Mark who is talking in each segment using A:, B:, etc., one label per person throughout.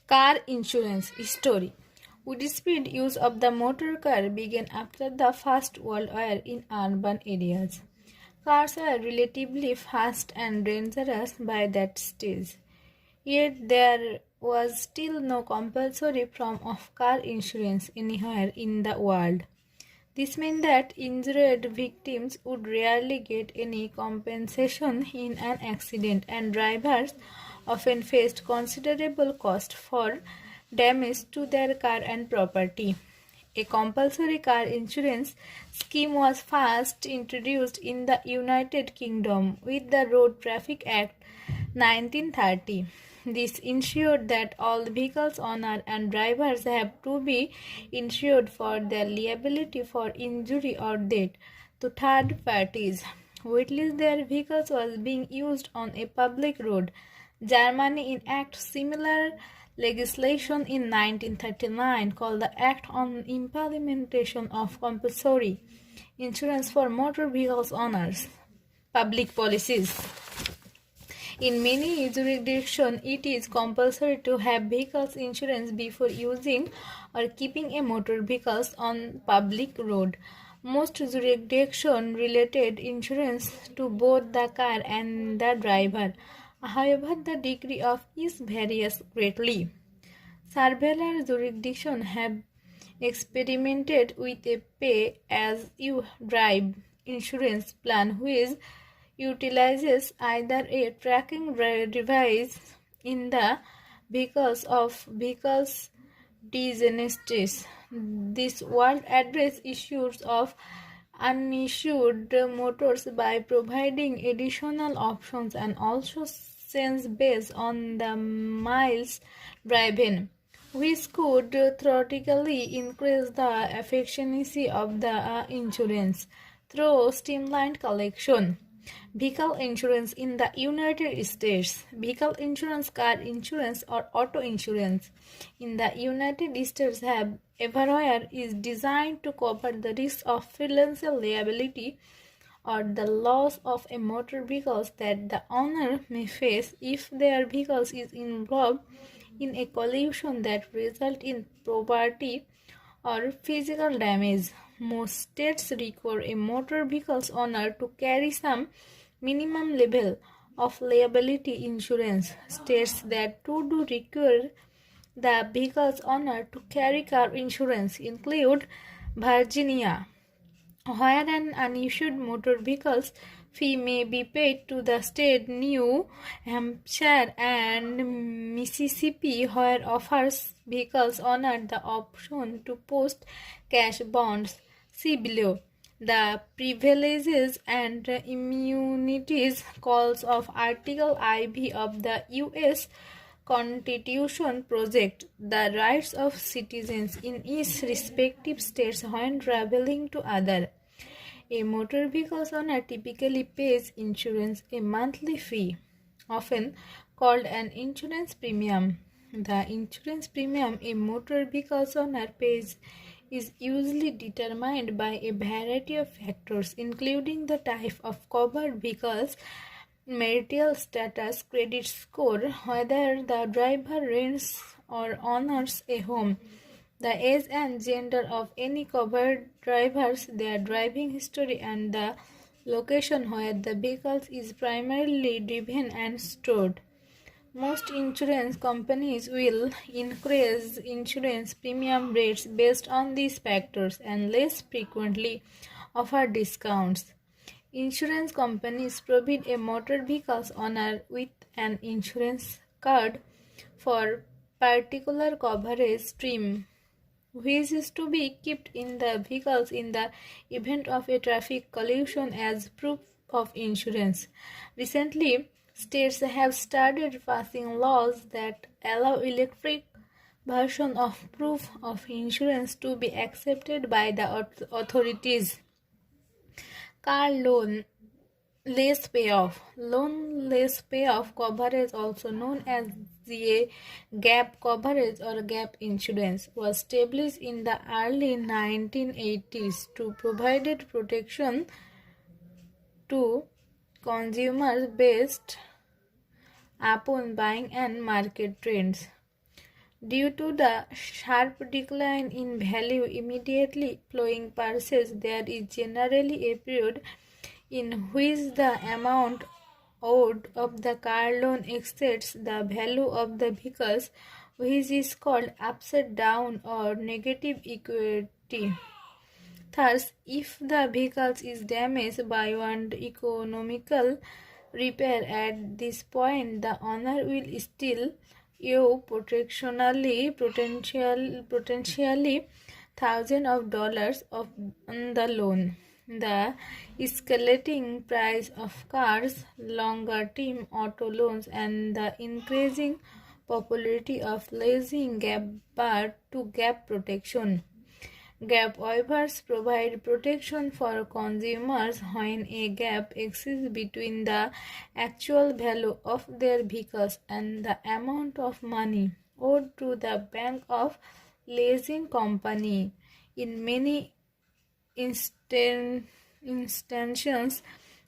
A: Car insurance story. Widespread use of the motor car began after the First World War in urban areas. Cars were relatively fast and dangerous by that stage. Yet there was still no compulsory form of car insurance anywhere in the world. This meant that injured victims would rarely get any compensation in an accident, and drivers often faced considerable cost for damage to their car and property. A compulsory car insurance scheme was first introduced in the United Kingdom with the Road Traffic Act 1930. This ensured that all vehicles owners and drivers have to be insured for their liability for injury or death to third parties, whilst their vehicles was being used on a public road. Germany enacted similar legislation in 1939 called the Act on Implementation of Compulsory Insurance for Motor Vehicles Owners. Public policies. In many jurisdictions, it is compulsory to have vehicles insurance before using or keeping a motor vehicle on public road. Most jurisdictions related insurance to both the car and the driver. However, the degree of each varies greatly. Several jurisdictions have experimented with a pay-as-you-drive insurance plan which utilizes either a tracking device in the vehicle's diagnostics. This will address issues of uninsured motors by providing additional options and also sense based on the miles driven, which could theoretically increase the efficiency of the insurance through streamlined collection. Vehicle insurance in the United States. Vehicle insurance, car insurance, or auto insurance in the United States have everywhere is designed to cover the risk of financial liability or the loss of a motor vehicle that the owner may face if their vehicle is involved in a collision that results in property or physical damage. Most states require a motor vehicle's owner to carry some minimum level of liability insurance. States that do require the vehicle's owner to carry car insurance include Virginia, where an uninsured motor vehicle's fee may be paid to the state, New Hampshire, and Mississippi, where offers vehicles owner the option to post cash bonds. See below. The privileges and immunities clause of Article IV of the U.S. Constitution protect the rights of citizens in each respective states when traveling to other. A motor vehicle owner typically pays insurance a monthly fee, often called an insurance premium. The insurance premium a motor vehicle owner pays is usually determined by a variety of factors, including the type of covered vehicles, marital status, credit score, whether the driver rents or owns a home, the age and gender of any covered drivers, their driving history, and the location where the vehicle is primarily driven and stored. Most insurance companies will increase insurance premium rates based on these factors and less frequently offer discounts. Insurance companies provide a motor vehicle owner with an insurance card for particular coverage stream, which is to be kept in the vehicles in the event of a traffic collision as proof of insurance. Recently, states have started passing laws that allow electric version of proof of insurance to be accepted by the authorities. Car loan lease payoff. Loan lease payoff coverage, also known as the gap coverage or gap insurance, was established in the early 1980s to provide protection to consumers based upon buying and market trends. Due to the sharp decline in value immediately following purchase, there is generally a period in which the amount owed of the car loan exceeds the value of the vehicles, which is called upside down or negative equity. Thus, if the vehicle is damaged by one economical repair at this point, the owner will still owe potentially thousands of dollars on the loan. The escalating price of cars, longer term auto loans, and the increasing popularity of leasing gap bar to gap protection. Gap waivers provide protection for consumers when a gap exists between the actual value of their vehicles and the amount of money owed to the bank of leasing company. In many instances,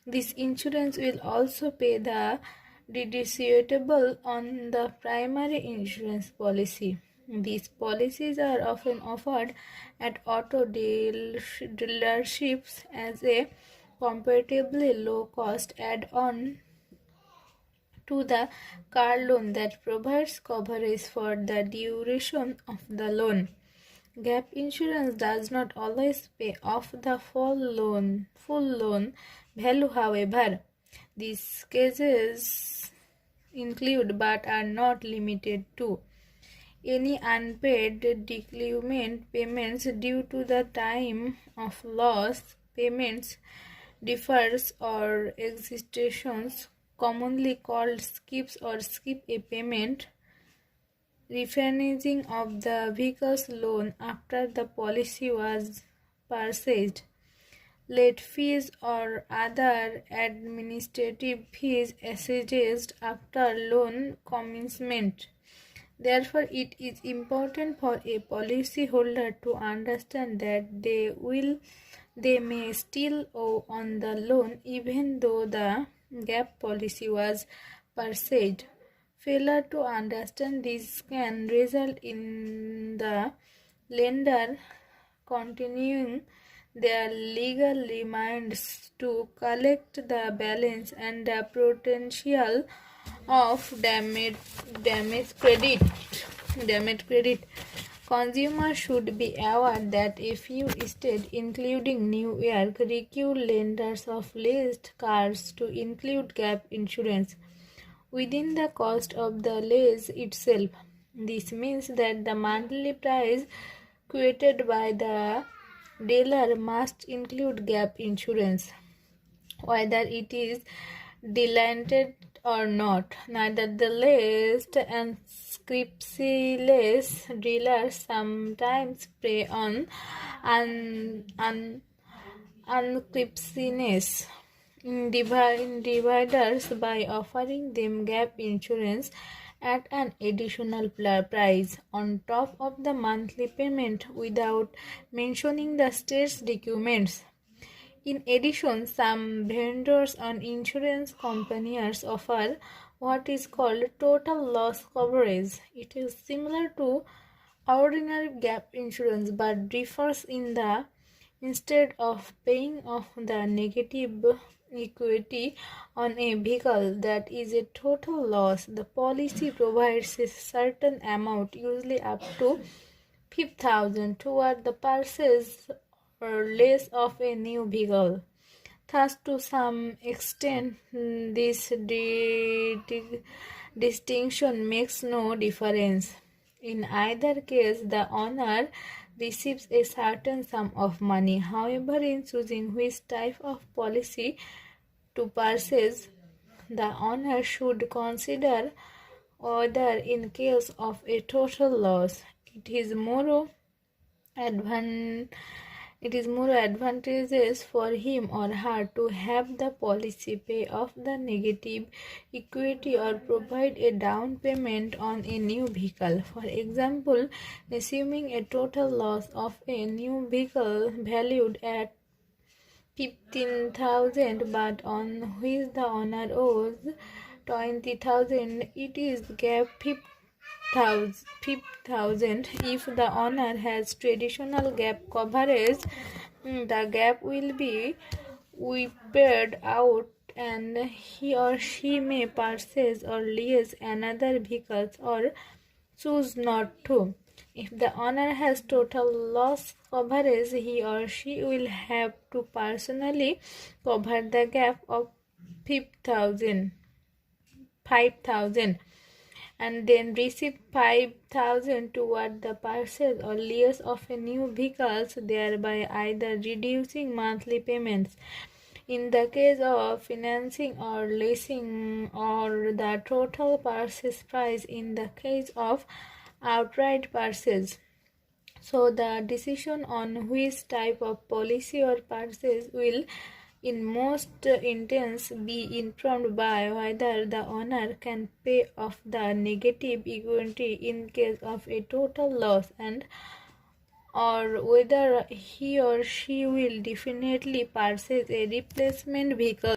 A: this insurance will also pay the deductible on the primary insurance policy. These policies are often offered at auto dealerships as a comparatively low cost add-on to the car loan that provides coverage for the duration of the loan. Gap insurance does not always pay off the full loan value, however. These cases include but are not limited to any unpaid delinquent payments due to the time of loss, payments, deferrals or extensions, commonly called skips or skip a payment, refinancing of the vehicle's loan after the policy was purchased, late fees or other administrative fees assessed after loan commencement. Therefore, it is important for a policyholder to understand that they may still owe on the loan even though the gap policy was purchased. Failure to understand this can result in the lender continuing their legal remands to collect the balance and the potential of damage credit. Consumers should be aware that a few states, including New York, require lenders of leased cars to include gap insurance within the cost of the lease itself. This means that the monthly price quoted by the dealer must include gap insurance, whether it is delineated or not. Neither the leased and unscrupulous dealers sometimes prey on unscrupulous dividers by offering them gap insurance at an additional price on top of the monthly payment without mentioning the state's documents. In addition, some vendors and insurance companies offer what is called total loss coverage. It is similar to ordinary gap insurance but differs in the instead of paying off the negative equity on a vehicle that is a total loss, the policy provides a certain amount, usually up to $5,000, toward the purchase or lease of a new vehicle. Thus, to some extent, this distinction makes no difference. In either case, the owner receives a certain sum of money. However, in choosing which type of policy to purchase, the owner should consider whether, in case of a total loss, it is more advantageous for him or her to have the policy pay off the negative equity or provide a down payment on a new vehicle. For example, assuming a total loss of a new vehicle valued at $15,000 but on which the owner owes $20,000, it is gap 5,000. If the owner has traditional gap coverage, the gap will be wiped out and he or she may purchase or lease another vehicle or choose not to. If the owner has total loss coverage, he or she will have to personally cover the gap of 5,000 and then receive 5,000 toward the purchase or lease of a new vehicle, thereby either reducing monthly payments in the case of financing or leasing, or the total purchase price in the case of outright purchase. So the decision on which type of policy or purchase will in most instances be informed by whether the owner can pay off the negative equity in case of a total loss and or whether he or she will definitely purchase a replacement vehicle.